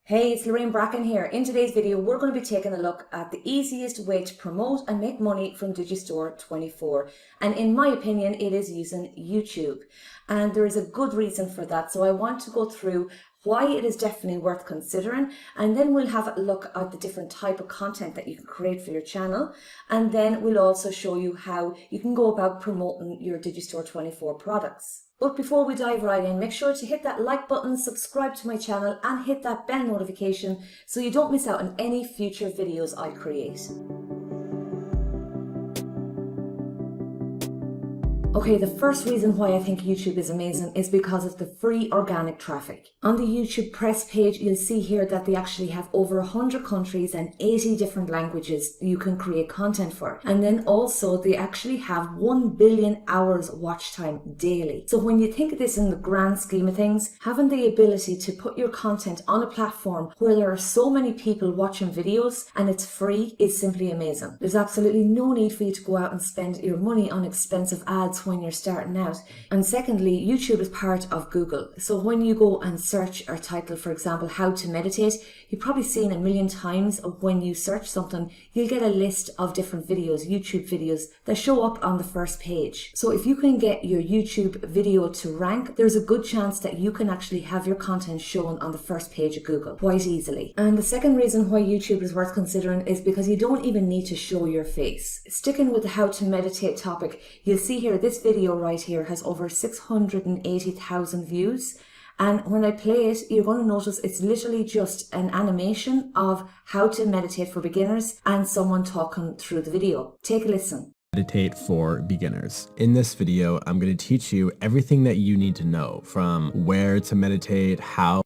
Hey, it's Lorraine Bracken here. In today's video, we're going to be taking a look at the easiest way to promote and make money from Digistore24. And in my opinion, it is using YouTube. And there is a good reason for that. So I want to go through why it is definitely worth considering. And then we'll have a look at the different type of content that you can create for your channel. And then we'll also show you how you can go about promoting your Digistore24 products. But before we dive right in, make sure to hit that like button, subscribe to my channel and hit that bell notification so you don't miss out on any future videos I create. Okay, the first reason why I think YouTube is amazing is because of the free organic traffic. On the YouTube press page, you'll see here that they actually have over 100 countries and 80 different languages you can create content for. And then also they actually have 1 billion hours watch time daily. So when you think of this in the grand scheme of things, having the ability to put your content on a platform where there are so many people watching videos and it's free is simply amazing. There's absolutely no need for you to go out and spend your money on expensive ads when you're starting out. And secondly, YouTube is part of Google. So when you go and search or title, for example, how to meditate, you've probably seen a million times when you search something, you'll get a list of different videos, YouTube videos that show up on the first page. So if you can get your YouTube video to rank, there's a good chance that you can actually have your content shown on the first page of Google quite easily. And the second reason why YouTube is worth considering is because you don't even need to show your face. Sticking with the how to meditate topic, you'll see here this video right here has over 680,000 views. And when I play it, you're going to notice it's literally just an animation of how to meditate for beginners and someone talking through the video. Take a listen. Meditate for beginners. In this video, I'm going to teach you everything that you need to know, from where to meditate, how.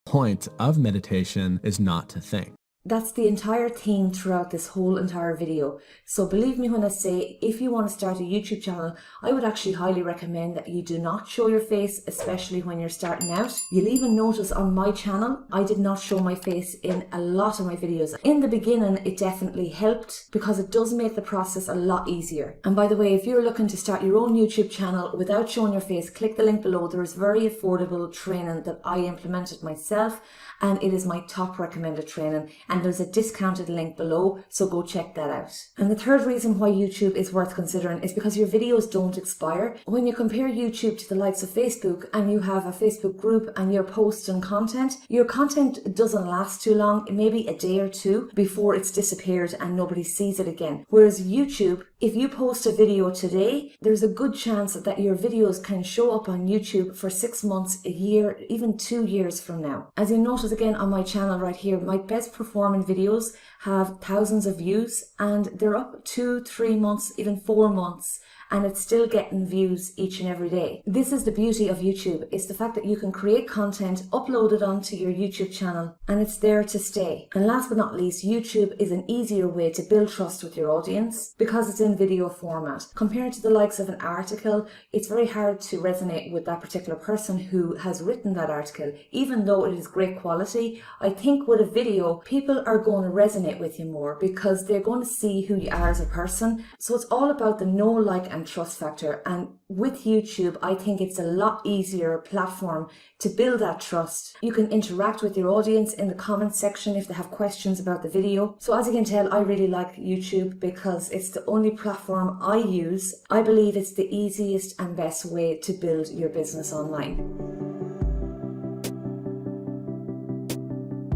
The point of meditation is not to think. That's the entire theme throughout this whole entire video. So believe me when I say, if you want to start a YouTube channel, I would actually highly recommend that you do not show your face, especially when you're starting out. You'll even notice on my channel, I did not show my face in a lot of my videos. In the beginning, it definitely helped because it does make the process a lot easier. And by the way, if you're looking to start your own YouTube channel without showing your face, click the link below. There is very affordable training that I implemented myself, and it is my top recommended training. And there's a discounted link below, so go check that out. And the third reason why YouTube is worth considering is because your videos don't expire. When you compare YouTube to the likes of Facebook and you have a Facebook group and you're posting content, your content doesn't last too long, maybe a day or two before it's disappeared and nobody sees it again. Whereas YouTube, if you post a video today, there's a good chance that your videos can show up on YouTube for 6 months, a year, even 2 years from now. As you notice again on my channel right here, my best performing videos have thousands of views and they're up 2, 3 months, even 4 months, and it's still getting views each and every day. This is the beauty of YouTube. It's the fact that you can create content, upload it onto your YouTube channel, and it's there to stay. And last but not least, YouTube is an easier way to build trust with your audience because it's in video format. Compared to the likes of an article, it's very hard to resonate with that particular person who has written that article. Even though it is great quality, I think with a video, people are going to resonate with you more because they're going to see who you are as a person. So it's all about the know, like, and trust factor. And with YouTube, I think it's a lot easier platform to build that trust. You can interact with your audience in the comment section if they have questions about the video. So as you can tell, I really like YouTube because it's the only platform I use. I believe it's the easiest and best way to build your business online.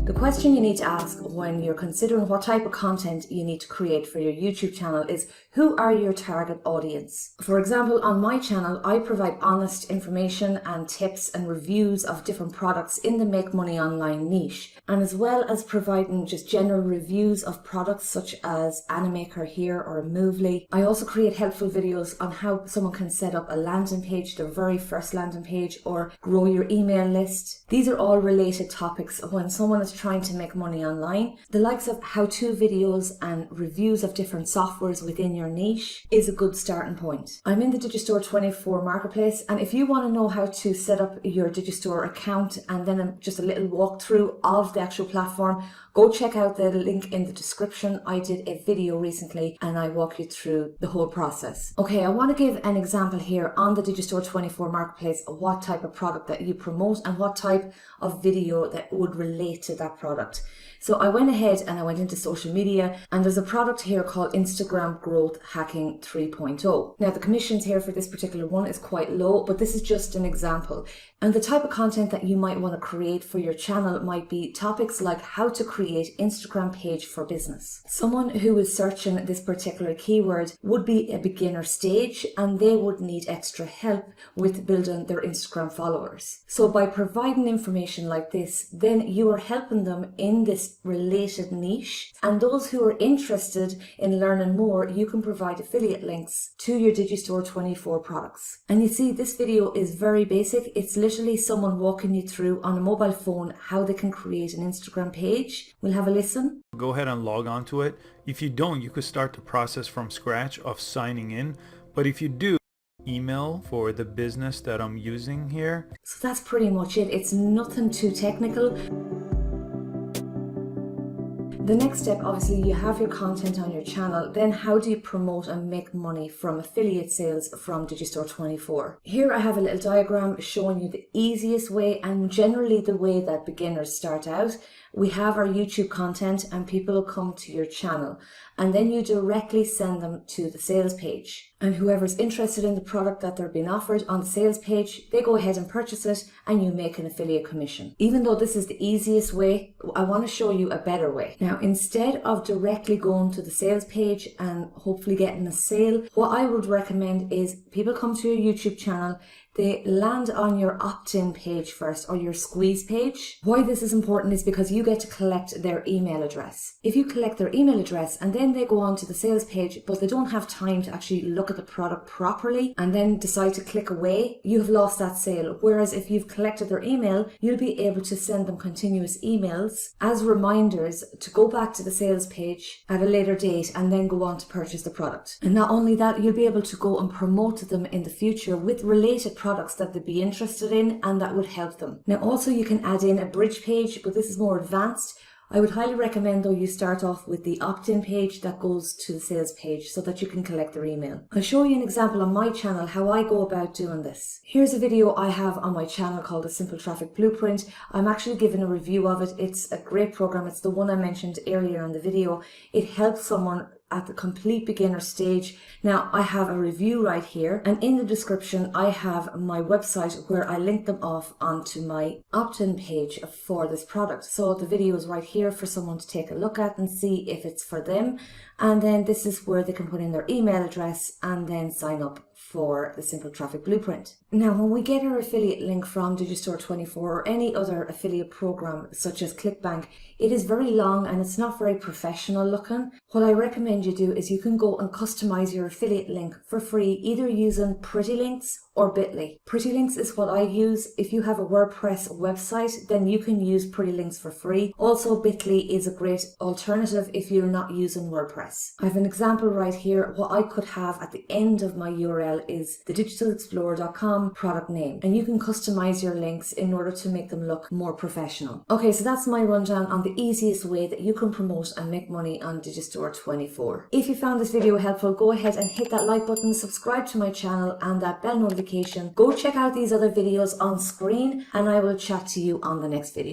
The question you need to ask when you're considering what type of content you need to create for your YouTube channel is, who are your target audience? For example, on my channel, I provide honest information and tips and reviews of different products in the make money online niche. And as well as providing just general reviews of products such as Animaker here or Movely, I also create helpful videos on how someone can set up a landing page, their very first landing page, or grow your email list. These are all related topics when someone is trying to make money online. The likes of how-to videos and reviews of different softwares within your niche is a good starting point. I'm in the Digistore24 marketplace, and if you want to know how to set up your Digistore account and then just a little walkthrough of the actual platform, go check out the link in the description. I did a video recently and I walk you through the whole process. Okay, I want to give an example here on the Digistore24 marketplace of what type of product that you promote and what type of video that would relate to that that product. So I went ahead and I went into social media, and there's a product here called Instagram Growth Hacking 3.0. Now the commissions here for this particular one is quite low, but this is just an example. And the type of content that you might want to create for your channel might be topics like how to create Instagram page for business. Someone who is searching this particular keyword would be a beginner stage, and they would need extra help with building their Instagram followers. So by providing information like this, then you are helping them in this related niche, and those who are interested in learning more, you can provide affiliate links to your Digistore24 products. And you see, this video is very basic. It's literally someone walking you through on a mobile phone how they can create an Instagram page. We'll have a listen. Go ahead and log on to it. If you don't, you could start the process from scratch of signing in. But if you do, email for the business that I'm using here. So that's pretty much it. It's nothing too technical. The next step, obviously, you have your content on your channel. Then how do you promote and make money from affiliate sales from Digistore24? Here I have a little diagram showing you the easiest way, and generally the way that beginners start out. We have our YouTube content and people will come to your channel, and then you directly send them to the sales page. And whoever's interested in the product that they're being offered on the sales page, they go ahead and purchase it, and you make an affiliate commission. Even though this is the easiest way, I want to show you a better way. Now, instead of directly going to the sales page and hopefully getting a sale, what I would recommend is people come to your YouTube channel, they land on your opt-in page first, or your squeeze page. Why this is important is because you get to collect their email address. If you collect their email address and then they go on to the sales page, but they don't have time to actually look at the product properly and then decide to click away, you have lost that sale. Whereas if you've collected their email, you'll be able to send them continuous emails as reminders to go back to the sales page at a later date and then go on to purchase the product. And not only that, you'll be able to go and promote them in the future with related products that they'd be interested in and that would help them. Now also you can add in a bridge page, but this is more advanced. I would highly recommend though you start off with the opt-in page that goes to the sales page so that you can collect their email. I'll show you an example on my channel how I go about doing this. Here's a video I have on my channel called A Simple Traffic Blueprint. I'm actually giving a review of it. It's a great program. It's the one I mentioned earlier in the video. It helps someone at the complete beginner stage. Now I have a review right here, and in the description I have my website where I link them off onto my opt-in page for this product. So the video is right here for someone to take a look at and see if it's for them, and then this is where they can put in their email address and then sign up for the Simple Traffic Blueprint. Now when we get our affiliate link from Digistore24 or any other affiliate program such as ClickBank, it is very long and it's not very professional looking. What I recommend you do is you can go and customize your affiliate link for free, either using Pretty Links or Bitly. Pretty Links is what I use. If you have a WordPress website, then you can use Pretty Links for free. Also, Bitly is a great alternative if you're not using WordPress. I have an example right here. What I could have at the end of my URL is the Digistore24 product name, and you can customize your links in order to make them look more professional. Okay, so that's my rundown on the easiest way that you can promote and make money on Digistore24. If you found this video helpful, go ahead and hit that like button, subscribe to my channel and that bell notification. Go check out these other videos on screen, and I will chat to you on the next video.